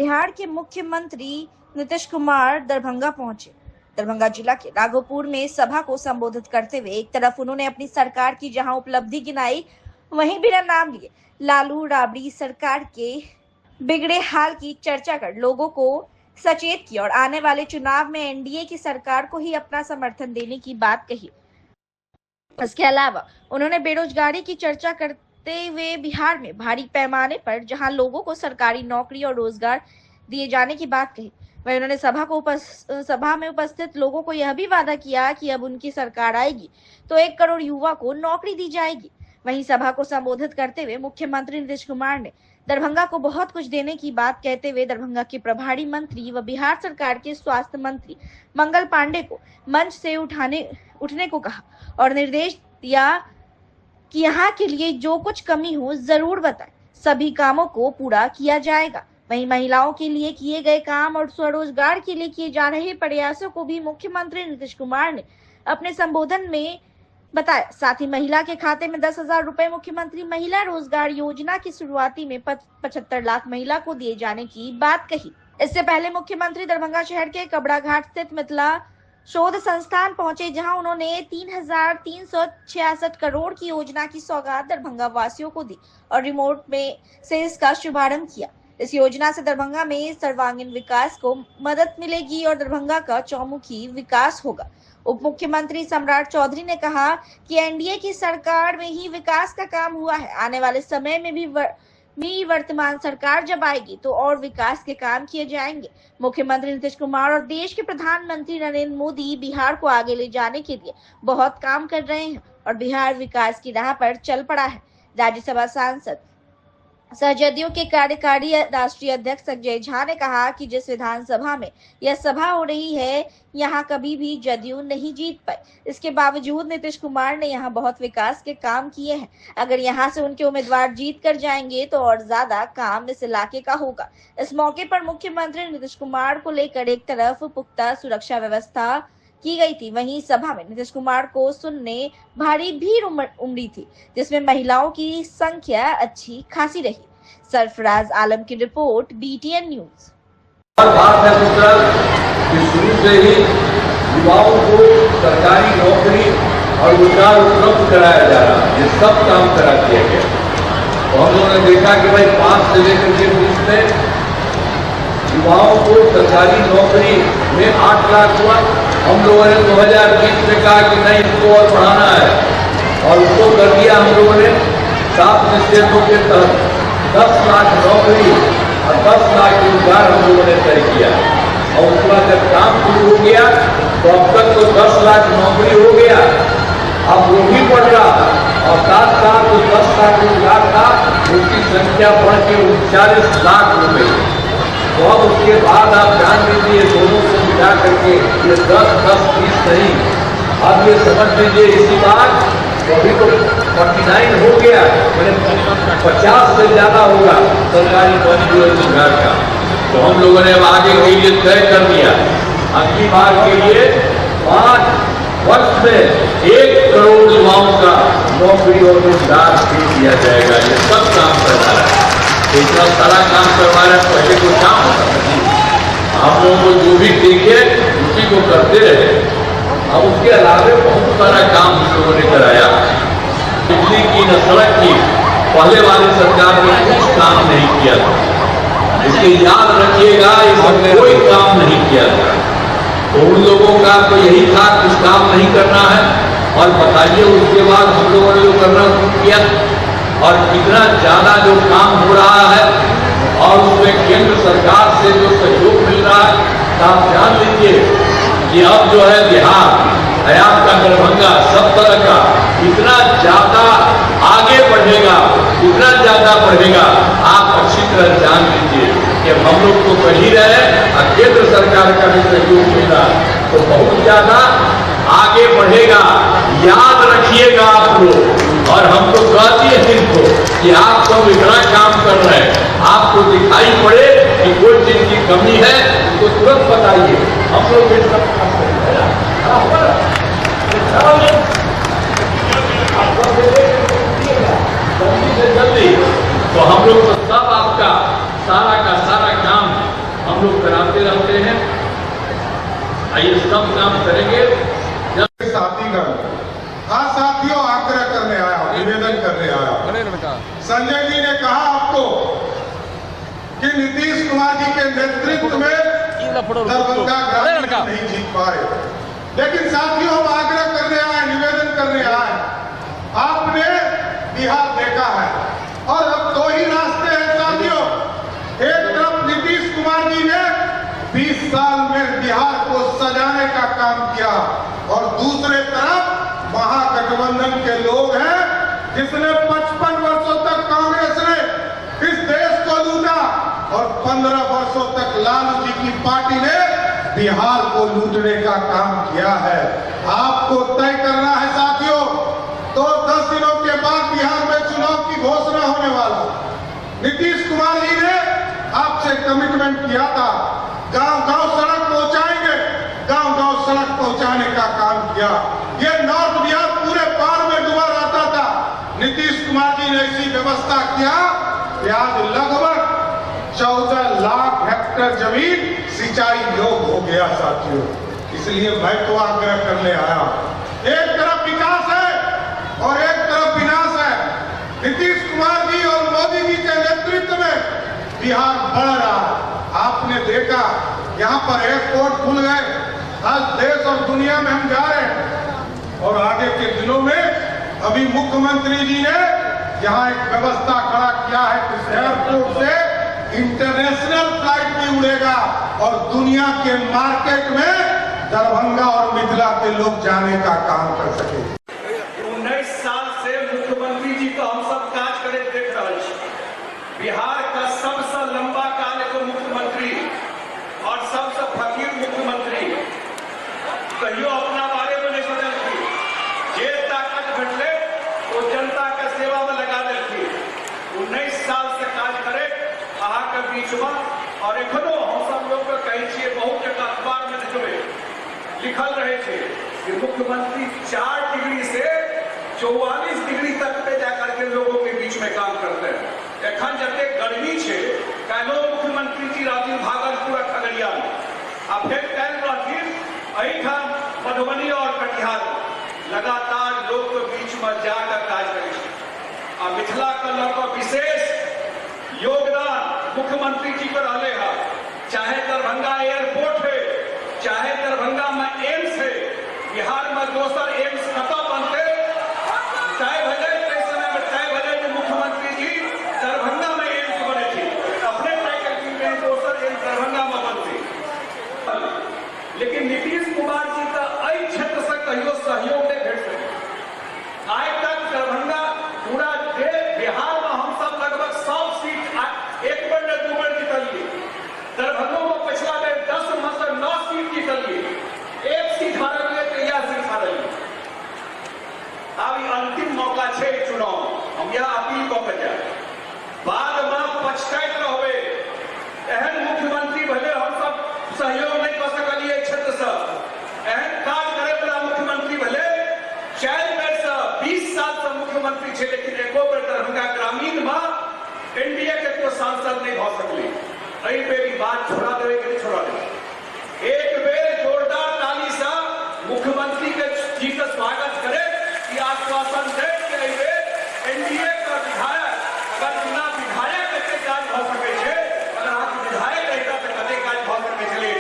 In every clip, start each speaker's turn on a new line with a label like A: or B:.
A: बिहार के मुख्यमंत्री नीतीश कुमार दरभंगा पहुंचे। दरभंगा जिला के राघोपुर में सभा को संबोधित करते हुए एक तरफ उन्होंने अपनी सरकार की जहां उपलब्धि गिनाई, वहीं बिना नाम लिए लालू राबड़ी सरकार के बिगड़े हाल की चर्चा कर लोगों को सचेत किया और आने वाले चुनाव में एनडीए की सरकार को ही अपना समर्थन देने की बात कही। इसके अलावा उन्होंने बेरोजगारी की चर्चा करते हुए बिहार में भारी पैमाने पर जहां लोगों को सरकारी नौकरी और रोजगार दिए जाने की बात कही, वहीं उन्होंने सभा में उपस्थित लोगों को यह भी वादा किया कि अब उनकी सरकार आएगी तो 1 करोड़ युवा को नौकरी दी जाएगी। वहीं सभा को संबोधित करते हुए मुख्यमंत्री नीतीश कुमार ने दरभंगा को बहुत कुछ देने की बात कहते हुए दरभंगा के प्रभारी मंत्री व बिहार सरकार के स्वास्थ्य मंत्री मंगल पांडे को मंच से उठने को कहा और निर्देश दिया कि यहाँ के लिए जो कुछ कमी हो जरूर बताएं, सभी कामों को पूरा किया जाएगा। वहीं महिलाओं के लिए किए गए काम और स्वरोजगार के लिए किए जा रहे प्रयासों को भी मुख्यमंत्री नीतीश कुमार ने अपने संबोधन में बताया। साथ ही महिला के खाते में 10,000 रुपए मुख्यमंत्री महिला रोजगार योजना की शुरुआती में 75 लाख महिला को दिए जाने की बात कही। इससे पहले मुख्यमंत्री दरभंगा शहर के कबड़ा घाट स्थित मिथिला शोध संस्थान पहुंचे, जहां उन्होंने 3,366 करोड़ की योजना की सौगात दरभंगा वासियों को दी और रिमोट में से इसका शुभारंभ किया। इस योजना से दरभंगा में सर्वांगीण विकास को मदद मिलेगी और दरभंगा का चौमुखी विकास होगा। उप मुख्यमंत्री सम्राट चौधरी ने कहा कि एनडीए की सरकार में ही विकास का काम हुआ है। आने वाले समय में भी वर्तमान सरकार जब आएगी तो और विकास के काम किए जाएंगे। मुख्यमंत्री नीतीश कुमार और देश के प्रधानमंत्री नरेंद्र मोदी बिहार को आगे ले जाने के लिए बहुत काम कर रहे हैं और बिहार विकास की राह पर चल पड़ा है। राज्यसभा सांसद सह जदयू के कार्यकारी राष्ट्रीय अध्यक्ष संजय झा ने कहा कि जिस विधानसभा में यह सभा हो रही है, यहाँ कभी भी जदयू नहीं जीत पाई। इसके बावजूद नीतीश कुमार ने यहाँ बहुत विकास के काम किए हैं। अगर यहाँ से उनके उम्मीदवार जीत कर जाएंगे तो और ज्यादा काम इस इलाके का होगा। इस मौके पर मुख्यमंत्री नीतीश कुमार को लेकर एक तरफ पुख्ता सुरक्षा व्यवस्था की गई थी, वहीं सभा में नीतीश कुमार को सुनने भारी भीड़ उमड़ी थी, जिसमें महिलाओं की संख्या अच्छी खासी रही। सरफराज आलम की रिपोर्ट, BTN न्यूज।
B: बात है कि शुरू से ही युवाओं को सरकारी नौकरी और रोजगार उपलब्ध कराया जा रहा है, ये सब काम करा दिया गया। तो हम लोगों ने देखा कि भाई 5 से लेकर के 20 में युवाओं को सरकारी नौकरी में 8 लाख हुआ। हम लोगों ने 2020 में कहा कि नहीं, इसको और बढ़ाना है और उसको कर दिया हम लोगों ने 7 निश्चयों के तहत 10 लाख नौकरी और 10 लाख रोजगार हम लोगों ने तय किया। और उसके बाद जब काम शुरू हो गया तो अब तक तो 10 लाख नौकरी हो गया, अब वो भी बढ़ रहा और साथ साथ जो 10 लाख रोजगार था उसकी संख्या बढ़ के 39 लाख हो गई। तो अब उसके बाद आप ध्यान दीजिए, दोनों को मिला करके ये 10-10-20 नहीं, अब ये समझ लीजिए इसी बार तो अभी तो 49 हो गया, मैंने 50 से ज्यादा होगा सरकारी नौकरी और रोजगार का। तो हम लोगों ने अब आगे के लिए तय कर दिया, अगली बार के लिए 5 वर्ष में 1 करोड़ युवाओं का नौकरी और रोजगार भी दिया जाएगा। ये सब काम करना है, इतना सारा काम करवा रहे, पहले कोई काम होता नहीं। आप लोगों को जो भी देखे उसी को करते रहे। अब उसके अलावा बहुत सारा काम हम लोगों ने कराया। बिजली की न सड़क की पहले वाली सरकार ने कुछ काम नहीं किया था, इसलिए याद रखिएगा, इसमें कोई काम नहीं किया था। तो उन लोगों का तो यही था, कुछ काम नहीं करना है। और बताइए उसके बाद हम लोगों ने जो करना शुरू किया और कितना ज्यादा जो काम हो रहा है और उसमें केंद्र सरकार से जो सहयोग मिल रहा है, तो आप ध्यान दीजिए कि अब जो है बिहार है आपका दरभंगा सब तरह का इतना ज्यादा आगे बढ़ेगा, इतना ज्यादा बढ़ेगा, आप अच्छी तरह जान लीजिए कि हम लोग तो कर ही रहे और केंद्र सरकार का भी सहयोग मिल रहा है, तो बहुत ज्यादा आगे बढ़ेगा। याद रखिएगा आप लोग, और हम तो कहते हैं इनको कि आप सब इतना काम कर रहे हैं, आपको दिखाई पड़े कि कोई चीज की कमी है तो तुरंत बताइए, हम लोग ये सब काम कर रहे हैं। जल्दी से जल्दी तो हम लोग तो सब आपका सारा का सारा काम करते रहते हैं। ये सब काम करेंगे।
C: साथीगण, हाँ साथियों, आग्रह करने आया, निवेदन करने आया। संजय जी ने कहा आपको कि नीतीश कुमार जी के नेतृत्व में दरभंगा ग्रामीण नहीं जीत पाए, लेकिन साथियों हम आग्रह करने आए, निवेदन करने आए। आपने बिहार देखा है और अब दो ही रास्ते हैं साथियों। एक तरफ नीतीश कुमार जी ने 20 साल में बिहार को सजाने का काम किया और दूसरे तरफ महागठबंधन के लोग हैं जिसने 55 वर्षों तक कांग्रेस ने इस देश को लूटा और 15 वर्षों तक लालू जी की पार्टी ने बिहार को लूटने का काम किया है। आपको तय करना है साथियों। तो 10 दिनों के बाद बिहार में चुनाव की घोषणा होने वाला। नीतीश कुमार जी ने आपसे कमिटमेंट किया था, गांव-गांव सड़क पहुंचाएंगे, गांव-गांव सड़क पहुंचाने का काम किया। ये नॉर्थ बिहार पूरे बाढ़ में डूबा रहता था, नीतीश कुमार जी ने ऐसी व्यवस्था किया कि आज लगभग 14 लाख हेक्टेयर जमीन सिंचाई योग्य हो गया साथियों। इसलिए मैं तो आग्रह करने आया, एक तरफ विकास है और एक तरफ विनाश है। नीतीश कुमार जी और मोदी जी के नेतृत्व में बिहार बढ़ रहा है। आपने देखा यहाँ पर एयरपोर्ट खुल गए, आज देश और दुनिया में हम जा रहे हैं और आगे के दिनों में अभी मुख्यमंत्री जी ने यहाँ एक व्यवस्था खड़ा किया है कि एयरपोर्ट से इंटरनेशनल फ्लाइट भी उड़ेगा और दुनिया के मार्केट में दरभंगा और मिथिला के लोग जाने का काम कर सके।
D: 19 साल से मुख्यमंत्री जी को हम सब काज करे देख रहे हैं। बिहार का सबसे लंबा काल को मुख्यमंत्री और सबसे फकीर मुख्यमंत्री कहियो अपना बारे में नहीं सोचल थी। जे ताकत घटले वो जनता के सेवा में लगा देती। 19 साल से काज करे अहा के बीच में और एखनो हम सब लोग के कहे छिए, बहुत जगह अखबार में देखबे लिखल रहे थे कि मुख्यमंत्री 4 डिग्री से 44 डिग्री तक पे जाकर के लोगों के बीच में काम करते हैं। एखन जते गर्मी छे, कालो मुख्यमंत्री जी राजीव भागलपुर खगड़िया में आ फिर कल रहथिन एहिठाम मधुबनी और कटिहार में। लगातार लोग के बीच में जाकर काज करे छे। आ मिथिला का लऽ कऽ विशेष योगदान मुख्यमंत्री जी को रहले है। चाहे दरभंगा एयरपोर्ट है, चाहे दरभंगा में एम्स है, बिहार में दोसर एम्स कतऽ बनते तय भले समय में तय भले कि मुख्यमंत्री जी दरभंगा में एम्स बने थे, अपने तय करके दोसर एम्स दरभंगा में बनते। लेकिन नीतीश कुमार जी का एहि क्षेत्र से कहियो सहयोग नहीं भेट सके। आइ तक दरभंगा पूरा बिहार में हम सब लगभग 100 सीट एक बार ने 2 बार जीतलिए। दरभंगा में पिछला बेर 10 में से 9 सीट जीतलिए, 1 सीट हारलिए, 13 सीट हारलिए। अब ये अंतिम मौका छे चुनाव, हम यह अपील कऽ के जाए, बाद में पछताइत रहबे। एहन मुख्यमंत्री भले हम सब सहयोग नहीं कर सकलिए क्षेत्र से, एहन काज करे वाला मुख्यमंत्री भले 4 बेर से 20 साल से मुख्यमंत्री छे, लेकिन एको बेर दरभंगा ग्रामीण में एनडीए के कोई सांसद नहीं भ सकले। एहि बेर ई बात छोड़ा देवे कि नहीं छोड़ा देवे। एक बेर जोरदार ताली से मुख्यमंत्री के जी का स्वागत करे, कि आश्वासन दे कि एहि बेर एनडीए का विधायक अगर बिना विधायक के काज भ सके छे, अगर आप विधायक रहता तो कते काज भ सके छले।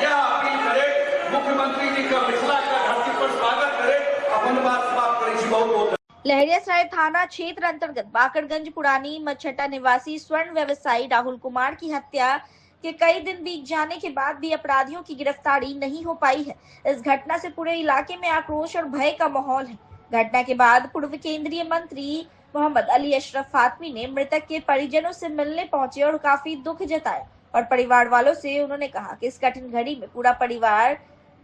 D: यह अपील करे मुख्यमंत्री जी का मिथिला का धरती पर स्वागत करे, अपन बात समाप्त करे। बहुत बहुत
A: लहरियासराय थाना क्षेत्र अंतर्गत बाकरगंज पुरानी मच्छटा निवासी स्वर्ण व्यवसायी राहुल कुमार की हत्या के कई दिन बीत जाने के बाद भी अपराधियों की गिरफ्तारी नहीं हो पाई है। इस घटना से पूरे इलाके में आक्रोश और भय का माहौल है। घटना के बाद पूर्व केंद्रीय मंत्री मोहम्मद अली अशरफ फातमी ने मृतक के परिजनों से मिलने पहुंचे और काफी दुख जताया और परिवार वालों से उन्होंने कहा कि इस कठिन घड़ी में पूरा परिवार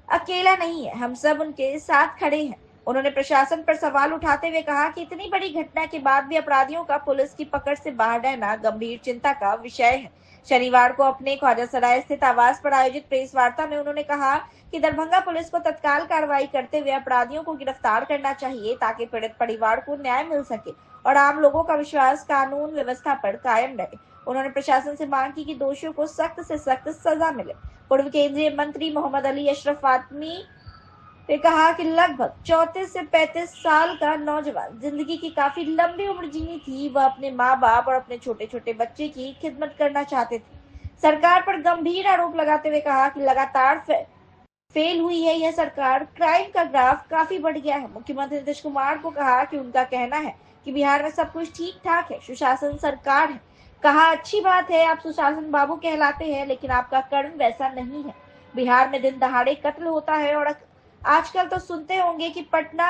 A: अकेला नहीं है, हम सब उनके साथ खड़े हैं। उन्होंने प्रशासन पर सवाल उठाते हुए कहा कि इतनी बड़ी घटना के बाद भी अपराधियों का पुलिस की पकड़ से बाहर रहना गंभीर चिंता का विषय है। शनिवार को अपने ख्वाजासराय स्थित आवास पर आयोजित प्रेस वार्ता में उन्होंने कहा कि दरभंगा पुलिस को तत्काल कार्रवाई करते हुए अपराधियों को गिरफ्तार करना चाहिए ताकि पीड़ित परिवार को न्याय मिल सके और आम लोगों का विश्वास कानून व्यवस्था पर कायम रहे। उन्होंने प्रशासन से मांग की कि दोषियों को सख्त से सख्त सजा मिले। पूर्व केंद्रीय मंत्री मोहम्मद अली अशरफ फातमी ने कहा कि लगभग 34 से 35 साल का नौजवान जिंदगी की काफी लंबी उम्र जीनी थी। वह अपने माँ बाप और अपने छोटे छोटे बच्चे की खिदमत करना चाहते थे। सरकार पर गंभीर आरोप लगाते हुए कहा कि लगातार फेल हुई है यह सरकार। क्राइम का ग्राफ काफी बढ़ गया है। मुख्यमंत्री नीतीश कुमार को कहा कि उनका कहना है कि बिहार में सब कुछ ठीक ठाक है, सुशासन सरकार है। कहा अच्छी बात है, आप सुशासन बाबू कहलाते हैं, लेकिन आपका कर्म वैसा नहीं है। बिहार में दिन दहाड़े कत्ल होता है और आजकल तो सुनते होंगे कि Patna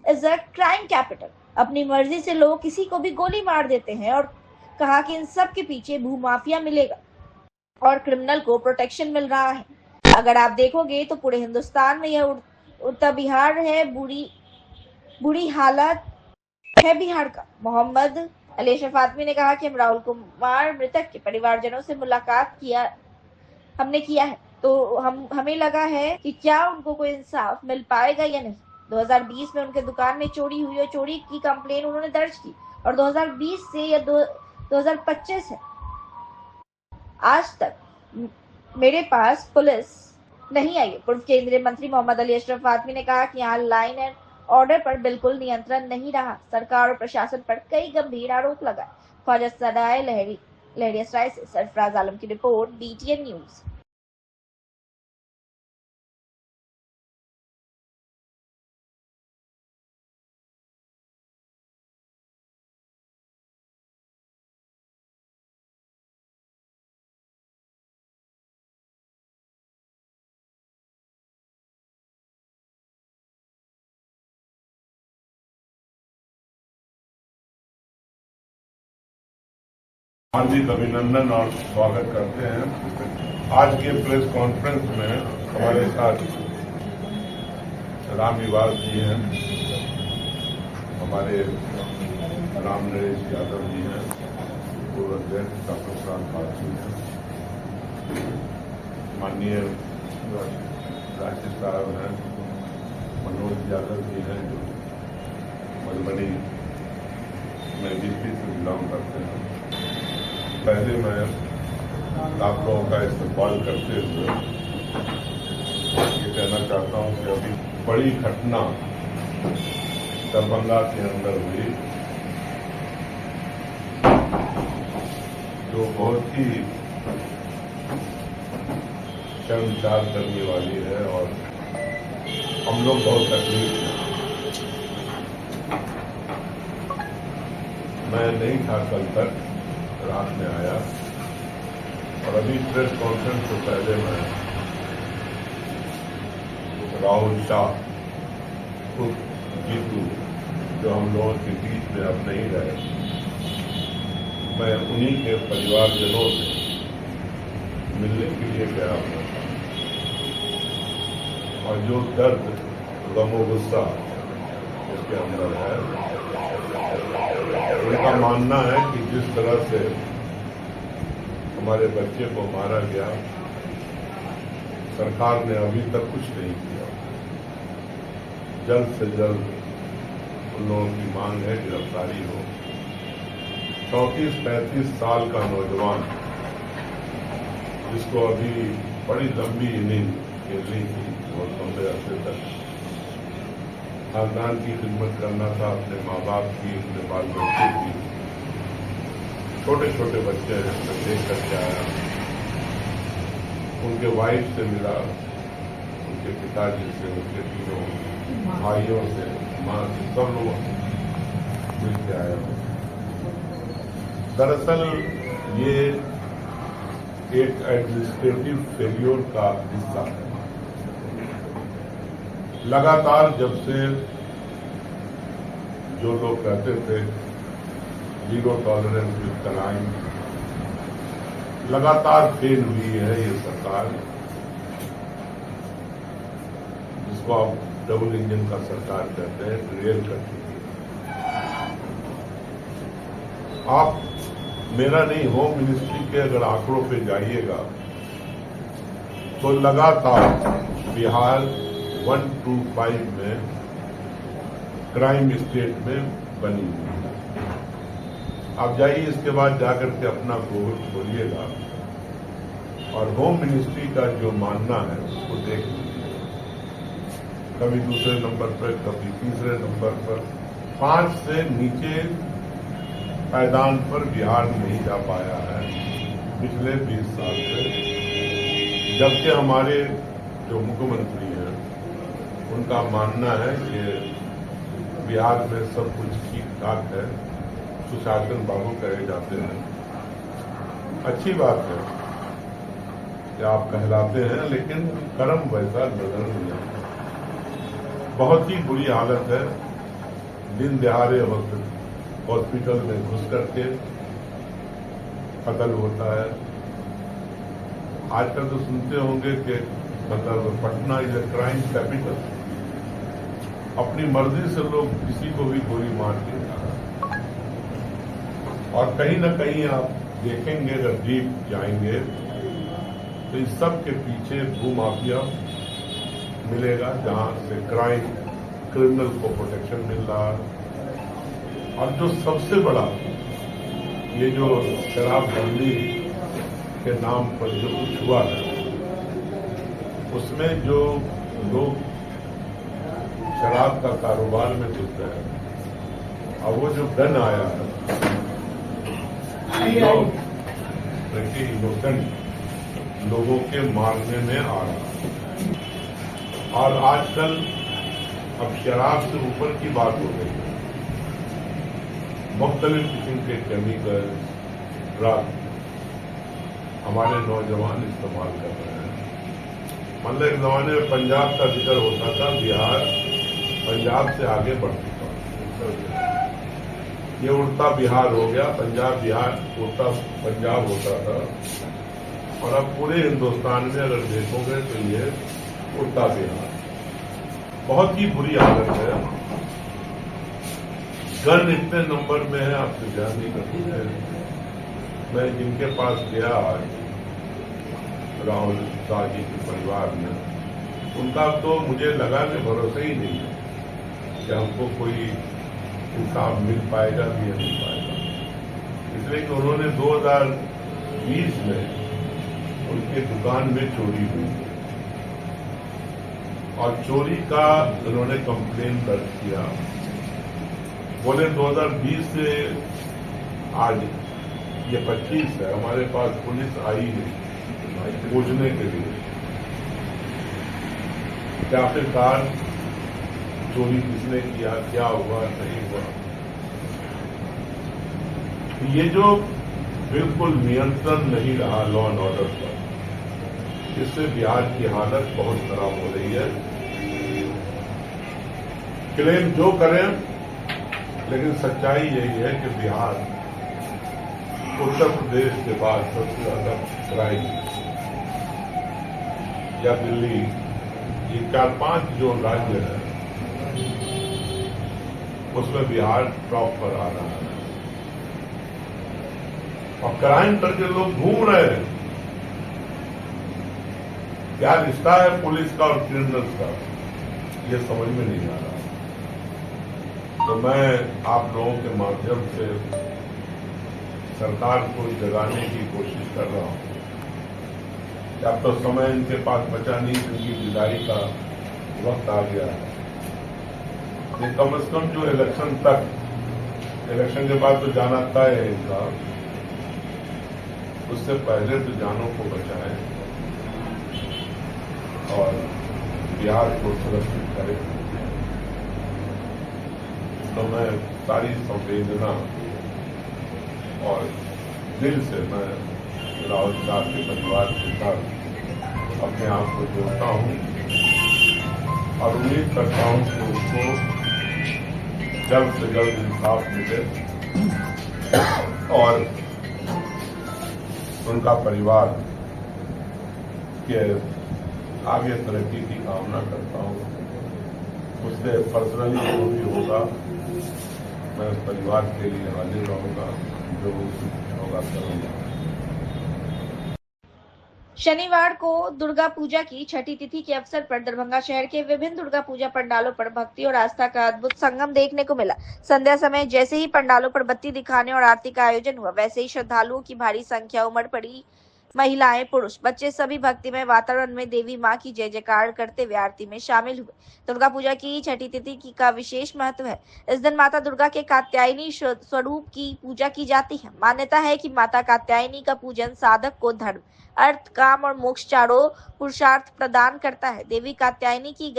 A: is a crime capital. अपनी मर्जी से लोग किसी को भी गोली मार देते हैं और कहा कि इन सब के पीछे भूमाफिया मिलेगा और क्रिमिनल को प्रोटेक्शन मिल रहा है। अगर आप देखोगे तो पूरे हिंदुस्तान में यह उड़ता बिहार है। बुरी हालत है बिहार का। मोहम्मद अली अशरफ फातमी ने कहा कि हम राहुल कुमार मृतक के परिवारजनों से मुलाकात हमने किया है, तो हमें लगा है कि क्या उनको कोई इंसाफ मिल पाएगा या नहीं। 2020 में उनके दुकान में चोरी हुई और चोरी की कंप्लेन उन्होंने दर्ज की और 2020 से या 2025 है, आज तक मेरे पास पुलिस नहीं आई है। पूर्व केंद्रीय मंत्री मोहम्मद अली अशरफ फातमी ने कहा कि यहाँ लाइन एंड ऑर्डर पर बिल्कुल नियंत्रण नहीं रहा। सरकार और प्रशासन पर कई गंभीर आरोप लगाए। ख्वाजा सराय लहरियासराय से सरफराज आलम की रिपोर्ट, BTN न्यूज।
E: हार्दिक अभिनंदन और स्वागत करते हैं। आज के प्रेस कॉन्फ्रेंस में हमारे साथ राम निवास जी हैं, हमारे राम नरेश यादव जी हैं, पूर्व अध्यक्ष डॉक्टर प्रसाद पासी हैं, माननीय राशिद साहब हैं, मनोज यादव जी हैं जो मधुबनी में बीजेपी से बिलोंग करते हैं। पहले मैं आप लोगों का इस्तेमाल करते हुए ये कहना चाहता हूं कि अभी बड़ी घटना दरभंगा के अंदर हुई जो बहुत ही शर्मसार करने वाली है और हम लोग बहुत तकलीफ में। मैं नहीं था कल तक, रात में आया और अभी प्रेस कॉन्फ्रेंस से पहले मैं राहुल शाह जीतू जो हम लोगों के बीच में अब नहीं रहे, मैं उन्हीं के परिवारजनों से मिलने के लिए गया हूं और जो दर्द गम और गुस्सा उसके अंदर है, उनका मानना है कि जिस तरह से हमारे बच्चे को मारा गया, सरकार ने अभी तक कुछ नहीं किया। जल्द से जल्द उन लोगों की मांग है गिरफ्तारी हो। 34-35 साल का नौजवान जिसको अभी बड़ी लंबी इनिंग खेलनी थी, बहुत लंबे अरसे तक खानदान की खिदमत करना था, अपने माँ बाप की, अपने बाल बच्चे की, छोटे छोटे बच्चे हैं, मैं देख करके आया, उनके वाइफ से मिला, उनके पिताजी से, उनके तीनों भाइयों से, माँ से, सब लोग मिल के आया हूं। दरअसल ये एक एडमिनिस्ट्रेटिव फेल्योर का हिस्सा है। लगातार जब से जो लोग कहते थे जीरो टॉलरेंस विद क्राइम, लगातार फेल हुई है ये सरकार, जिसको आप डबल इंजन का सरकार कहते हैं, रियल कर चुकी है। आप मेरा नहीं, होम मिनिस्ट्री के अगर आंकड़ों पे जाइएगा तो लगातार बिहार 1 to 5 में क्राइम स्टेट में बनी हुई है। आप जाइए, इसके बाद जाकर के अपना गूगल खोलिएगा और होम मिनिस्ट्री का जो मानना है उसको देख लीजिए। कभी दूसरे नंबर पर, कभी तीसरे नंबर पर, 5 से नीचे पायदान पर बिहार नहीं जा पाया है पिछले 20 साल से। जबकि हमारे जो मुख्यमंत्री हैं उनका मानना है कि बिहार में सब कुछ ठीक ठाक है, सुशासन बाबू कहे जाते हैं। अच्छी बात है कि आप कहलाते हैं, लेकिन कर्म वैसा नजर नहीं आता। बहुत ही बुरी हालत है, दिन दिहाड़े हॉस्पिटल में घुस करके कत्ल होता है। आजकल तो सुनते होंगे कि मतलब Patna is a crime capital. अपनी मर्जी से लोग किसी को भी गोली मार के, और कहीं ना कहीं आप देखेंगे अगर डीप जाएंगे तो इस सब के पीछे भूमाफिया मिलेगा, जहां से क्रिमिनल को प्रोटेक्शन मिल रहा है। और जो सबसे बड़ा ये जो शराबबंदी के नाम पर जो कुछ हुआ है, उसमें जो लोग शराब का कारोबार में घुस गए, और वो जो गन आया है, इनोसेंट लोगों के मारने में आ रहा है। और आजकल अब शराब से ऊपर की बात हो गई है, मुख्तलिफ किस्म के केमिकल ड्रग हमारे नौजवान इस्तेमाल कर रहे हैं। मतलब एक जमाने में पंजाब का जिक्र होता था, बिहार पंजाब से आगे बढ़ चुका। ये उड़ता बिहार हो गया, पंजाब बिहार उड़ता पंजाब होता था, और अब पूरे हिंदुस्तान में अगर देखोगे तो ये उड़ता बिहार। बहुत ही बुरी हालत है। गन इतने नंबर में है, आपसे ध्यान नहीं करते। मैं जिनके पास गया आज राहुल शाह जी के परिवार में, उनका तो मुझे लगा कि भरोसा ही नहीं है कि हमको कोई इंसाफ मिल पाएगा भी या नहीं पाएगा। इसलिए कि उन्होंने 2020 में उनके दुकान में चोरी हुई, और चोरी का उन्होंने कंप्लेन दर्ज किया। बोले 2020 से आज ये 25 है, हमारे पास पुलिस आई है पूछने के लिए कि आखिरकार चोरी किसने किया, क्या हुआ, नहीं हुआ। ये जो बिल्कुल नियंत्रण नहीं रहा लॉ एंड ऑर्डर पर, इससे बिहार की हालत बहुत खराब हो रही है। क्लेम जो करें, लेकिन सच्चाई यही है कि बिहार उत्तर प्रदेश के बाद सबसे ज्यादा क्राइम, या दिल्ली, ये 4-5 जो राज्य है उसमें बिहार टॉप पर आ रहा है। और क्राइम करके लोग घूम रहे हैं। क्या रिश्ता है पुलिस का और क्रिमिनल्स का, ये समझ में नहीं आ रहा। तो मैं आप लोगों के माध्यम से सरकार को जगाने की कोशिश कर रहा हूं। अब तो समय इनके पास बचा नहीं, क्योंकि विदाई का वक्त आ गया है। ये कम से कम जो इलेक्शन तक, इलेक्शन के बाद तो जाना तय है इनका, उससे पहले तो जानों को बचाएं और बिहार को सुरक्षित करें। तो मैं सारी संवेदना और दिल से मैं राहुल शाह के परिवार के साथ अपने आप को जोड़ता हूं, और उम्मीद करता हूं कि उसको जल्द से जल्द इंसाफ मिले और उनका परिवार के आगे तरक्की की कामना करता हूं। उससे पर्सनली जो भी होगा मैं उस परिवार के लिए हाजिर रहूंगा, जो होगा करूंगा।
A: शनिवार को दुर्गा पूजा की छठी तिथि के अवसर पर दरभंगा शहर के विभिन्न दुर्गा पूजा पंडालों पर भक्ति और आस्था का अद्भुत संगम देखने को मिला। संध्या समय जैसे ही पंडालों पर बत्ती दिखाने और आरती का आयोजन हुआ, वैसे ही श्रद्धालुओं की भारी संख्या उमड़ पड़ी। महिलाएं, पुरुष, बच्चे सभी भक्तिमय वातावरण में देवी मां की जय जयकार करते हुए आरती में शामिल हुए। दुर्गा पूजा की छठी तिथि का विशेष महत्व है। इस दिन माता दुर्गा के कात्यायनी स्वरूप की पूजा की जाती है। मान्यता है कि माता कात्यायनी का पूजन साधक को धर्म, अर्थ, काम और मोक्ष चारों पुरुषार्थ प्रदान करता है। देवी कात्यायनी की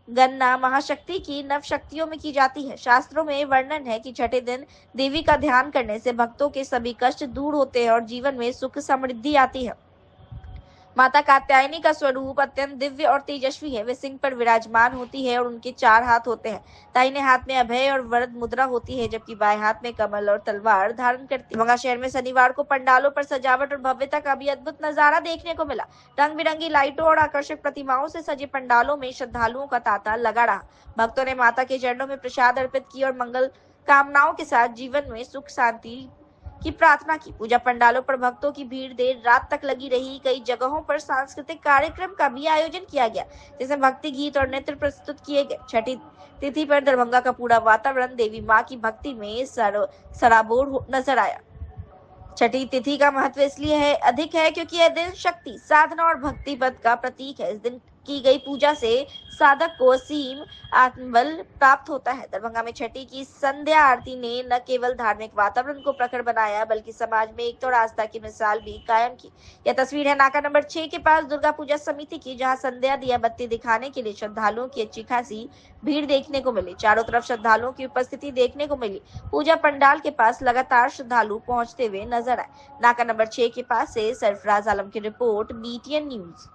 A: गणना महाशक्ति की नव शक्तियों में की जाती है। शास्त्रों में वर्णन है कि छठे दिन देवी का ध्यान करने से भक्तों के सभी कष्ट दूर होते हैं और जीवन में सुख समृद्धि आती है। माता कात्यायनी का स्वरूप अत्यंत दिव्य और तेजस्वी है। वे सिंह पर विराजमान होती है और उनके 4 हाथ होते हैं। दाहिने हाथ में अभय और वरद मुद्रा होती है, जबकि बाएं हाथ में कमल और तलवार धारण करती है। दरभंगा शहर में शनिवार को पंडालों पर सजावट और भव्यता का भी अद्भुत नजारा देखने को मिला। रंग बिरंगी लाइटों और आकर्षक प्रतिमाओं से सजे पंडालों में श्रद्धालुओं का तांता लगा रहा। भक्तों ने माता के चरणों में प्रसाद अर्पित किया और मंगल कामनाओं के साथ जीवन में सुख शांति की प्रार्थना की। पूजा पंडालों पर भक्तों की भीड़ देर रात तक लगी रही। कई जगहों पर सांस्कृतिक कार्यक्रम का भी आयोजन किया गया, जिसमें भक्ति गीत और नृत्य प्रस्तुत किए गए। छठी तिथि पर दरभंगा का पूरा वातावरण देवी मां की भक्ति में सराबोर नजर आया। छठी तिथि का महत्व इसलिए अधिक है क्योंकि यह दिन शक्ति, साधना और भक्ति पद का प्रतीक है। इस दिन की गई पूजा से साधक को असीम आत्मबल प्राप्त होता है। दरभंगा में छठी की संध्या आरती ने न केवल धार्मिक वातावरण को प्रखर बनाया, बल्कि समाज में एकता और आस्था की मिसाल भी कायम की। यह तस्वीर है नाका नंबर 6 के पास दुर्गा पूजा समिति की, जहां संध्या दिया बत्ती दिखाने के लिए श्रद्धालुओं की अच्छी खासी भीड़ देखने को मिली। चारों तरफ श्रद्धालुओं की उपस्थिति देखने को मिली। पूजा पंडाल के पास लगातार श्रद्धालु पहुंचते हुए नजर आए। नाका नंबर 6 के पास से सरफराज आलम की रिपोर्ट, BTN न्यूज।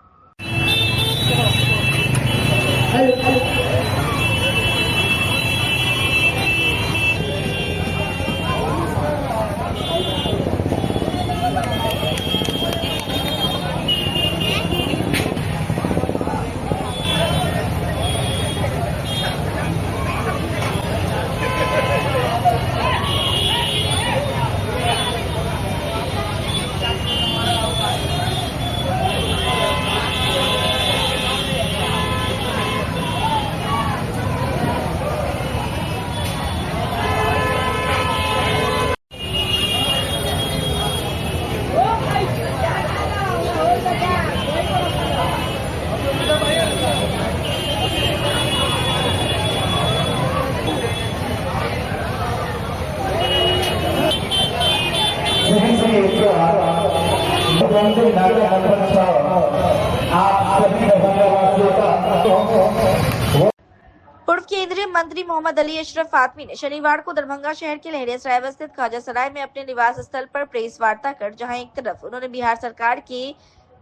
A: पूर्व केंद्रीय मंत्री मोहम्मद अली अशरफ फातमी ने शनिवार को दरभंगा शहर के लहरियासराय स्थित ख्वाजा सराय में अपने निवास स्थल पर प्रेस वार्ता कर, जहां एक तरफ उन्होंने बिहार सरकार के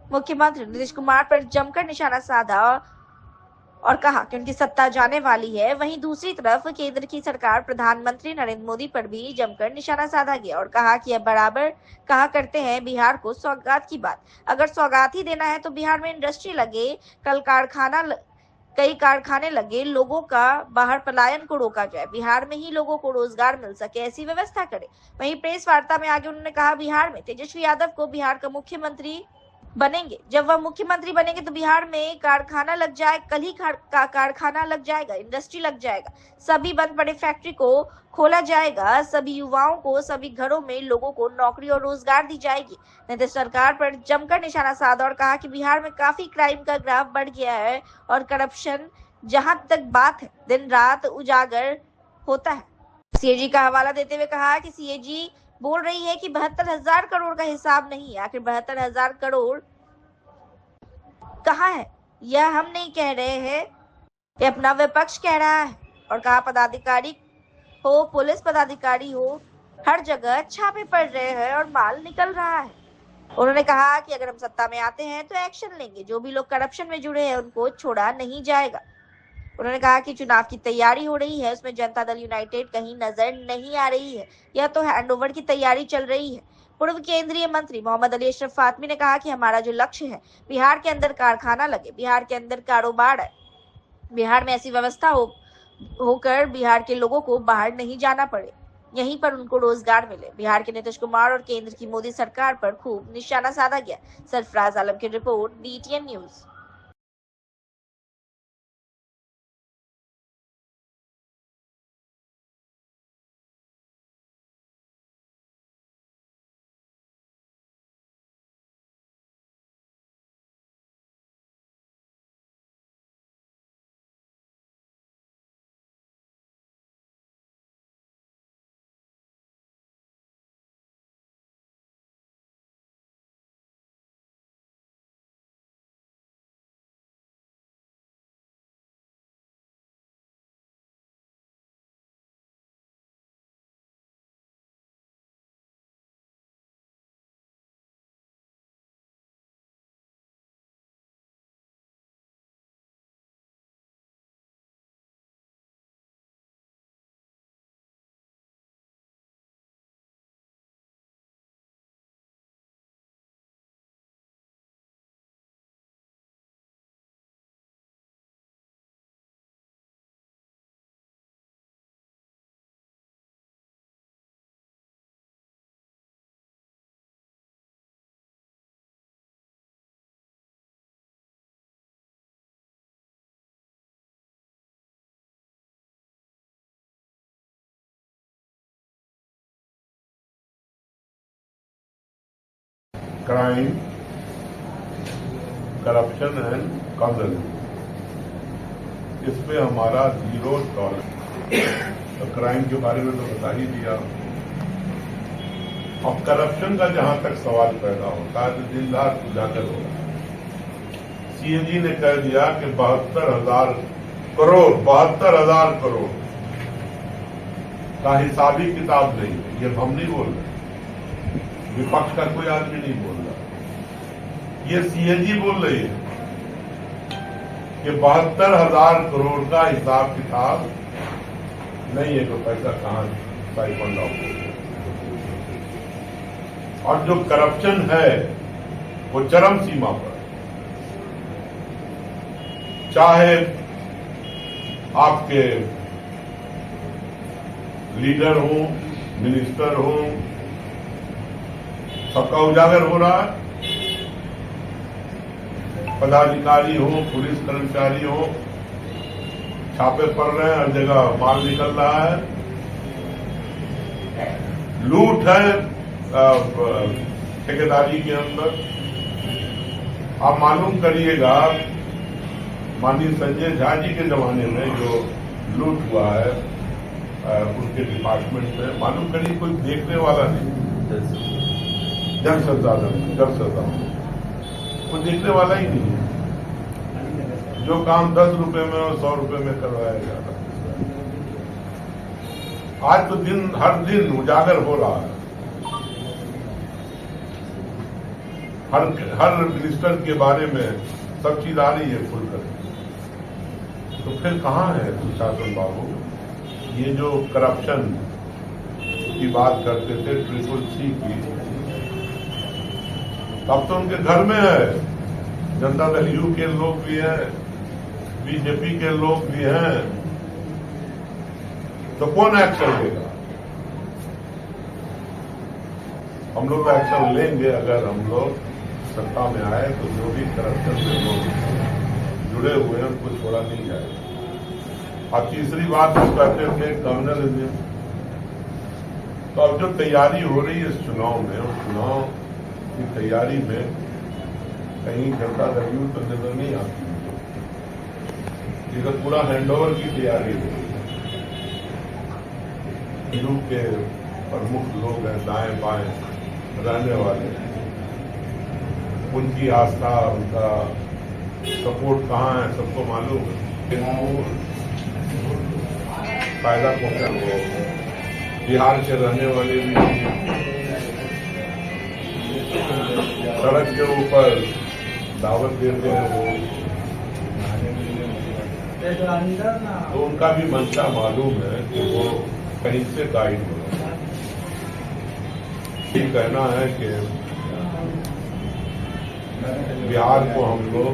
A: मुख्यमंत्री नीतीश कुमार पर जमकर निशाना साधा और कहा कि उनकी सत्ता जाने वाली है, वहीं दूसरी तरफ केंद्र की सरकार प्रधानमंत्री नरेंद्र मोदी पर भी जमकर निशाना साधा गया और कहा कि अब बराबर कहा करते हैं बिहार को सौगात की बात। अगर सौगात ही देना है तो बिहार में इंडस्ट्री लगे, कई कारखाने लगे, लोगों का बाहर पलायन को रोका जाए, बिहार में ही लोगों को रोजगार मिल सके, ऐसी व्यवस्था करे। वहीं प्रेस वार्ता में आगे उन्होंने कहा, बिहार में तेजस्वी यादव को बिहार का मुख्यमंत्री बनेंगे। जब वह मुख्यमंत्री बनेंगे तो बिहार में कारखाना लग जाए, कल ही कारखाना लग जाएगा, इंडस्ट्री लग जाएगा, सभी बंद पड़े फैक्ट्री को खोला जाएगा, सभी युवाओं को, सभी घरों में लोगों को नौकरी और रोजगार दी जाएगी। नीतीश सरकार पर जमकर निशाना साधा और कहा कि बिहार में काफी क्राइम का ग्राफ बढ़ गया है और करप्शन जहां तक बात है दिन रात उजागर होता है। सीएजी का हवाला देते हुए कहा कि सीएजी बोल रही है कि 72,000 करोड़ का हिसाब नहीं है। आखिर 72,000 करोड़ कहाँ है? यह हम नहीं कह रहे हैं, ये अपना विपक्ष कह रहा है। और कहा, पदाधिकारी हो, पुलिस पदाधिकारी हो, हर जगह छापे पड़ रहे हैं और माल निकल रहा है। उन्होंने कहा कि अगर हम सत्ता में आते हैं तो एक्शन लेंगे, जो भी लोग करप्शन में जुड़े हैं उनको छोड़ा नहीं जाएगा। उन्होंने कहा कि चुनाव की तैयारी हो रही है, उसमें जनता दल यूनाइटेड कहीं नजर नहीं आ रही है, यह तो हैंडओवर की तैयारी चल रही है। पूर्व केंद्रीय मंत्री मोहम्मद अली अशरफ फातमी ने कहा कि हमारा जो लक्ष्य है, बिहार के अंदर कारखाना लगे, बिहार के अंदर कारोबार है, बिहार में ऐसी व्यवस्था होकर बिहार के लोगों को बाहर नहीं जाना पड़े। यहीं पर उनको रोजगार मिले। बिहार के नीतीश कुमार और केंद्र की मोदी सरकार पर खूब निशाना साधा गया। सरफराज आलम की report, DTN news.
E: Crime, corruption and कॉर्नरिज्म, इस पे हमारा 0 टॉलरेंस। तो क्राइम के बारे में तो बता ही दिया। अब करप्शन का जहां तक सवाल पैदा होता है तो दिन रात उजागर हो रहा है। CAG ने कह दिया कि 72,000 करोड़ का हिसाबी किताब नहीं है। ये हम नहीं बोल रहे, विपक्ष का कोई आदमी नहीं बोल रहा, ये CAG बोल रही है कि 72,000 करोड़ का हिसाब किताब नहीं है। तो पैसा कहां साइफन आउट हो। और जो करप्शन है वो चरम सीमा पर, चाहे आपके लीडर हो, मिनिस्टर हो, सबका उजागर हो रहा है। पदाधिकारी हो, पुलिस कर्मचारी हो, छापे पड़ रहे हैं, हर जगह माल निकल रहा है, लूट है ठेकेदारी के अंदर। आप मालूम करिएगा, माननीय संजय झा जी के जमाने में जो लूट हुआ है उनके डिपार्टमेंट में, मालूम करिए कोई देखने वाला नहीं, जन संसाधन कोई देखने वाला ही नहीं है। जो काम 10 रुपए में और 100 रुपए में करवाया जाता है, आज तो हर दिन उजागर हो रहा है। हर मिनिस्टर के बारे में सब चीज आ रही है खुलकर। तो फिर कहां है सुशासन बाबू? ये जो करप्शन की बात करते थे CCC की, अब तो उनके घर में है। जनता दल यू के लोग भी हैं, बीजेपी के लोग भी हैं, तो कौन एक्शन लेगा? हम लोग एक्शन लेंगे अगर हम लोग सत्ता में आए, तो जो भी करप्शन से लोग जुड़े हुए हैं उनको छोड़ा नहीं जाएगा। और तीसरी बात हम कहते थे कम्युनलिज्म। तो अब जो तैयारी हो रही है इस चुनाव में, उस चुनाव की तैयारी में कहीं जनता दल यू तो नजर नहीं आती। ये तो पूरा हैंडओवर की तैयारी है। यू के प्रमुख लोग हैं, दाएं बाएं रहने वाले, उनकी आस्था, उनका सपोर्ट कहाँ है सबको मालूम है। फायदा पहुंचा वो बिहार के रहने वाले भी सड़क के ऊपर दावत देते हैं वो, तो उनका भी मंशा मालूम है कि वो कहीं से गाइड हो रहा है। ये कहना है कि बिहार को हम लोग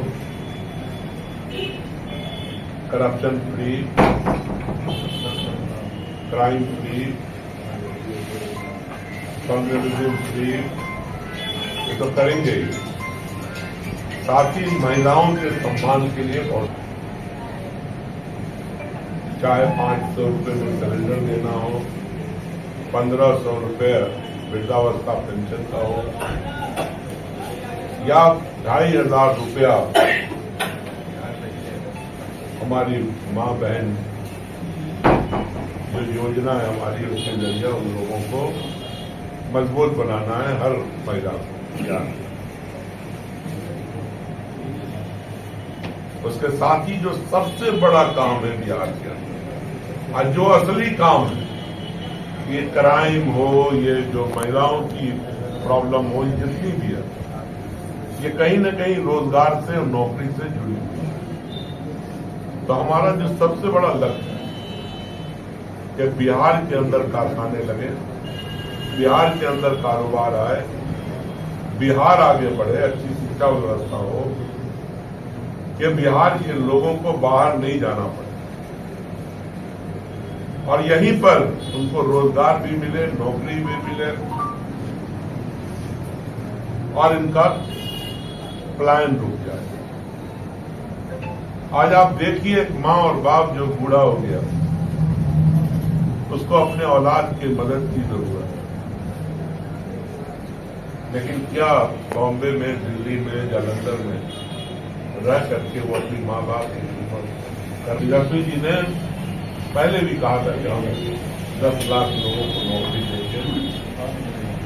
E: corruption free, crime free feminism free, ये तो करेंगे ही। साथ ही महिलाओं के सम्मान के लिए बहुत, चाहे 500 रुपये में सिलेंडर देना हो, 1500 रुपये वृद्धावस्था पेंशन का हो, या 2500 रुपया हमारी माँ बहन जो योजना है हमारी, उसके जरिए उन लोगों को मजबूत बनाना है, हर महिला को। उसके साथ ही जो सबसे बड़ा काम है बिहार के अंदर, और जो असली काम है, ये क्राइम हो, ये जो महिलाओं की प्रॉब्लम हो, ये जितनी भी है, ये कहीं न कहीं रोजगार से और नौकरी से जुड़ी हुई है। तो हमारा जो सबसे बड़ा लक्ष्य है कि बिहार के अंदर कारखाने लगे, बिहार के अंदर कारोबार आए, बिहार आगे बढ़े, अच्छी शिक्षा व्यवस्था हो, कि बिहार के लोगों को बाहर नहीं जाना पड़े और यहीं पर उनको रोजगार भी मिले, नौकरी भी मिले और इनका पलायन रुक जाए। आज आप देखिए, एक माँ और बाप जो बूढ़ा हो गया, उसको अपने औलाद की मदद की जरूरत है, लेकिन क्या बॉम्बे में, दिल्ली में, जालंधर में रह करके वो अपनी माँ बाप की खिदमत। लक्ष्मी जी ने पहले भी कहा था कि हम 10 लाख लोगों को नौकरी देंगे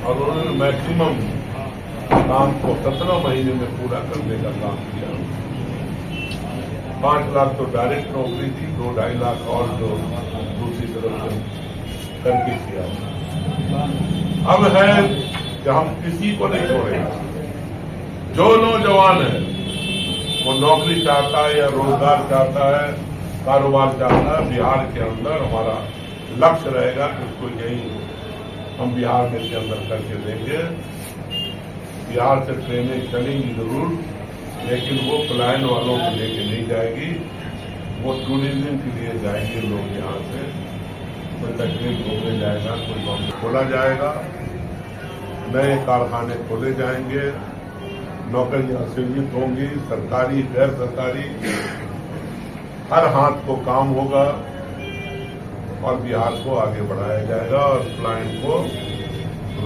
E: और उन्होंने मैक्सिमम काम को 17 महीने में पूरा करने का काम किया। 5 लाख तो डायरेक्ट नौकरी थी, 2-2.5 लाख और जो दूसरी तरफ से करके किया। अब है कि हम किसी को नहीं छोड़ेंगे। जो नौजवान है वो नौकरी चाहता है या रोजगार चाहता है, कारोबार चाहता है, बिहार के अंदर हमारा लक्ष्य रहेगा कि उसको यही हम बिहार में के अंदर करके देंगे। बिहार से ट्रेनें चलेंगी जरूर, लेकिन वो पलायन वालों को लेके नहीं जाएगी, वो टूरिज्म के लिए जाएंगे लोग यहाँ से। कोई तकलीफ घूमने जाएगा, कोई बॉम्बे खोला जाएगा, नए कारखाने खोले जाएंगे, नौकरियां सृजित होंगी, सरकारी गैर सरकारी, हर हाथ को काम होगा और बिहार को आगे बढ़ाया जाएगा और पलायन को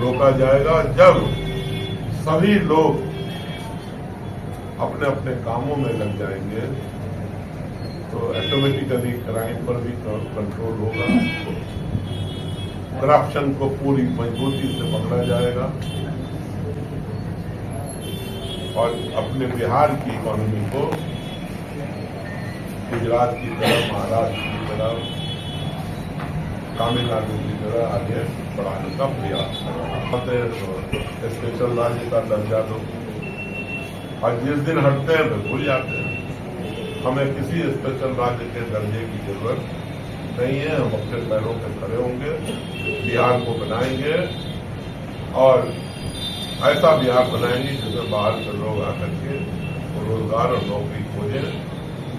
E: रोका जाएगा। जब सभी लोग अपने अपने कामों में लग जाएंगे तो ऑटोमेटिकली क्राइम पर भी कंट्रोल होगा, करप्शन को पूरी मजबूती से पकड़ा जाएगा और अपने बिहार की इकोनॉमी को गुजरात की तरह, महाराष्ट्र की तरह, तमिलनाडु की तरह आगे बढ़ाने का प्रयास कर रहा है। स्पेशल राज्य का दर्जा दो, और जिस दिन हटते हैं तो भूल जाते हैं। हमें किसी स्पेशल राज्य के दर्जे की जरूरत नहीं है। हम अपने पैरों पर खड़े होंगे, बिहार को बनाएंगे और ऐसा बिहार बनाएंगे जिसमें बाहर से लोग आकर के रोजगार और नौकरी खोजें।